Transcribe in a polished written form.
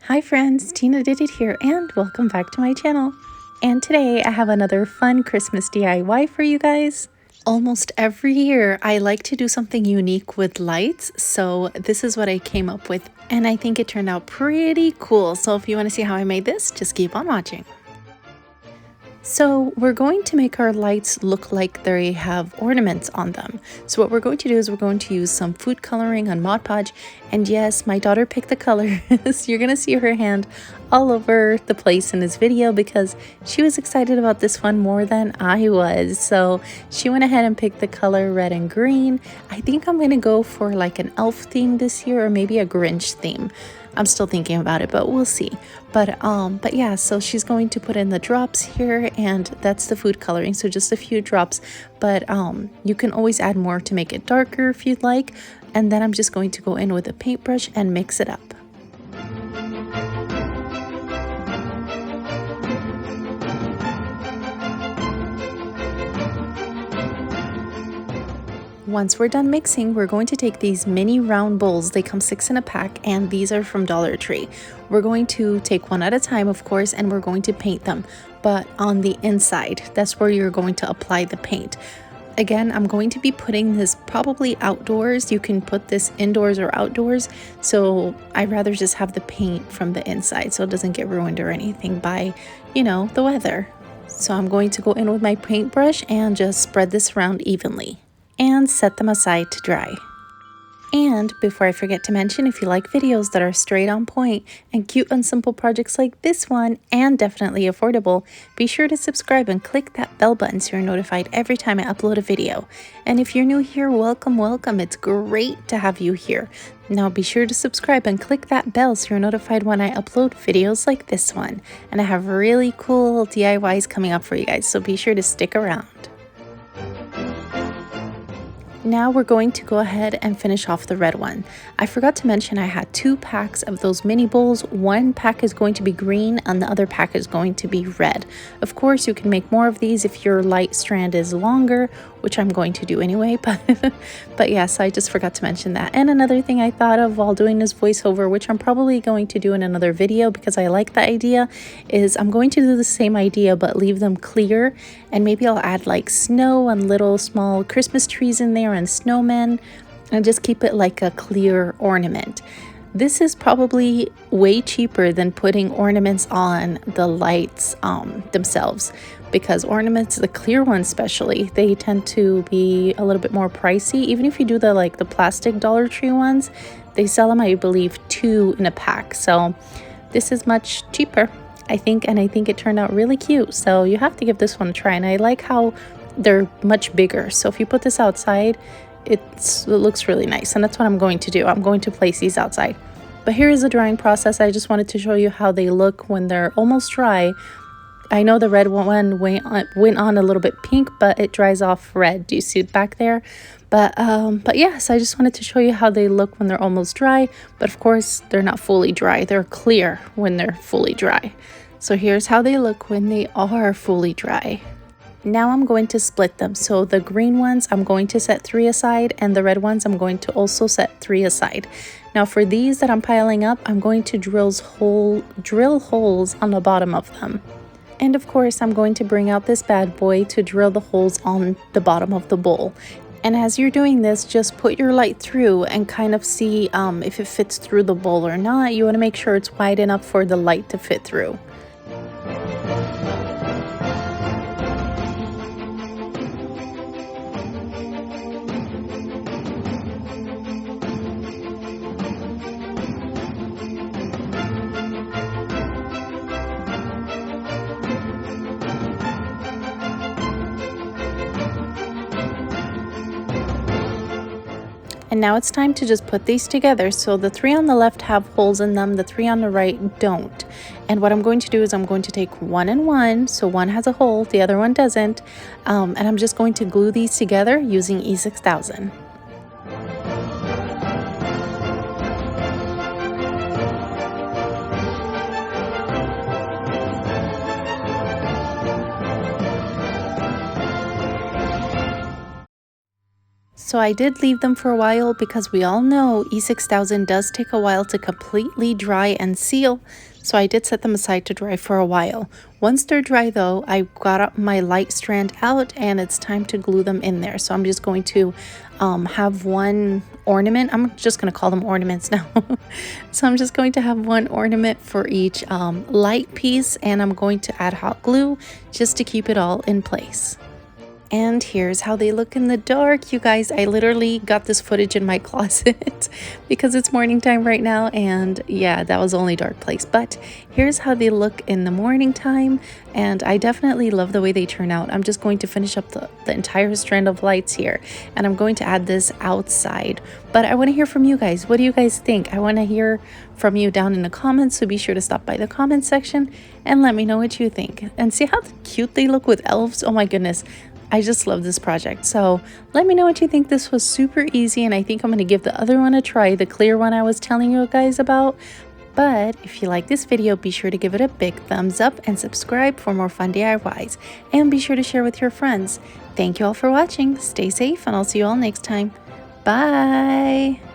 Hi friends, Tina did it here and welcome back to my channel. And today I have another fun Christmas DIY for you guys. Almost every year I like to do something unique with lights, so this is what I came up with and I think it turned out pretty cool. So if you want to see how I made this, just keep on watching. So we're going to make our lights look like they have ornaments on them. So what we're going to do is we're going to use some food coloring on Mod Podge. And yes, my daughter picked the colors. You're going to see her hand all over the place in this video because she was excited about this one more than I was. So she went ahead and picked the color red and green. I think I'm going to go for like an elf theme this year or maybe a Grinch theme. I'm still thinking about it, but we'll see. But yeah, so she's going to put in the drops here, and that's the food coloring, so just a few drops. But you can always add more to make it darker if you'd like. And then I'm just going to go in with a paintbrush and mix it up. Once we're done mixing, we're going to take these mini round bowls. They come 6 in a pack, and these are from Dollar Tree. We're going to take one at a time, of course, and we're going to paint them, but on the inside. That's where you're going to apply the paint. Again, I'm going to be putting this probably outdoors. You can put this indoors or outdoors, so I'd rather just have the paint from the inside so it doesn't get ruined or anything by, you know, the weather. So I'm going to go in with my paintbrush and just spread this around evenly and set them aside to dry. And before I forget to mention, if you like videos that are straight on point and cute and simple projects like this one and definitely affordable, be sure to subscribe and click that bell button so you're notified every time I upload a video. And if you're new here, welcome. It's great to have you here. Now be sure to subscribe and click that bell so you're notified when I upload videos like this one. And I have really cool DIYs coming up for you guys, so be sure to stick around. Now we're going to go ahead and finish off the red one. I forgot to mention I had 2 packs of those mini bowls. One pack is going to be green and the other pack is going to be red. Of course, you can make more of these if your light strand is longer, which I'm going to do anyway, but yes, I just forgot to mention that. And another thing I thought of while doing this voiceover, which I'm probably going to do in another video because I like the idea, is I'm going to do the same idea but leave them clear, and maybe I'll add like snow and little small Christmas trees in there and snowmen, and just keep it like a clear ornament. This is probably way cheaper than putting ornaments on the lights themselves, because ornaments, the clear ones especially, they tend to be a little bit more pricey. Even if you do the plastic Dollar Tree ones, they sell them, I believe, 2 in a pack. So this is much cheaper, I think, and I think it turned out really cute. So you have to give this one a try, and I like how they're much bigger. So if you put this outside, it looks really nice, and that's what I'm going to do. I'm going to place these outside. But here is the drying process. I just wanted to show you how they look when they're almost dry. I know the red one went on a little bit pink, but it dries off red. Do you see it back there? But yes, I just wanted to show you how they look when they're almost dry. But of course, they're not fully dry. They're clear when they're fully dry. So here's how they look when they are fully dry. Now I'm going to split them. So the green ones, I'm going to set 3 aside, and the red ones, I'm going to also set 3 aside. Now for these that I'm piling up, I'm going to drill holes on the bottom of them. And of course, I'm going to bring out this bad boy to drill the holes on the bottom of the bowl. And as you're doing this, just put your light through and kind of see if it fits through the bowl or not. You want to make sure it's wide enough for the light to fit through. And now it's time to just put these together. So the 3 on the left have holes in them, the 3 on the right don't. And what I'm going to do is I'm going to take 1 and 1, so one has a hole, the other one doesn't, and I'm just going to glue these together using E6000. So I did leave them for a while because we all know E6000 does take a while to completely dry and seal. So I did set them aside to dry for a while. Once they're dry though, I got up my light strand out and it's time to glue them in there. So I'm just going to have one ornament. I'm just going to call them ornaments now. So I'm just going to have one ornament for each light piece, and I'm going to add hot glue just to keep it all in place. And here's how they look in the dark, you guys. I literally got this footage in my closet because it's morning time right now, and yeah, that was the only dark place. But here's how they look in the morning time, and I definitely love the way they turn out. I'm just going to finish up the entire strand of lights here, and I'm going to add this outside. But I want to hear from you guys. What do you guys think? I want to hear from you down in the comments, so be sure to stop by the comment section and let me know what you think. And see how cute they look with elves. Oh my goodness, I just love this project. So let me know what you think. This was super easy, and I think I'm going to give the other one a try, the clear one I was telling you guys about. But if you like this video, be sure to give it a big thumbs up and subscribe for more fun DIYs. And be sure to share with your friends. Thank you all for watching. Stay safe, and I'll see you all next time. Bye!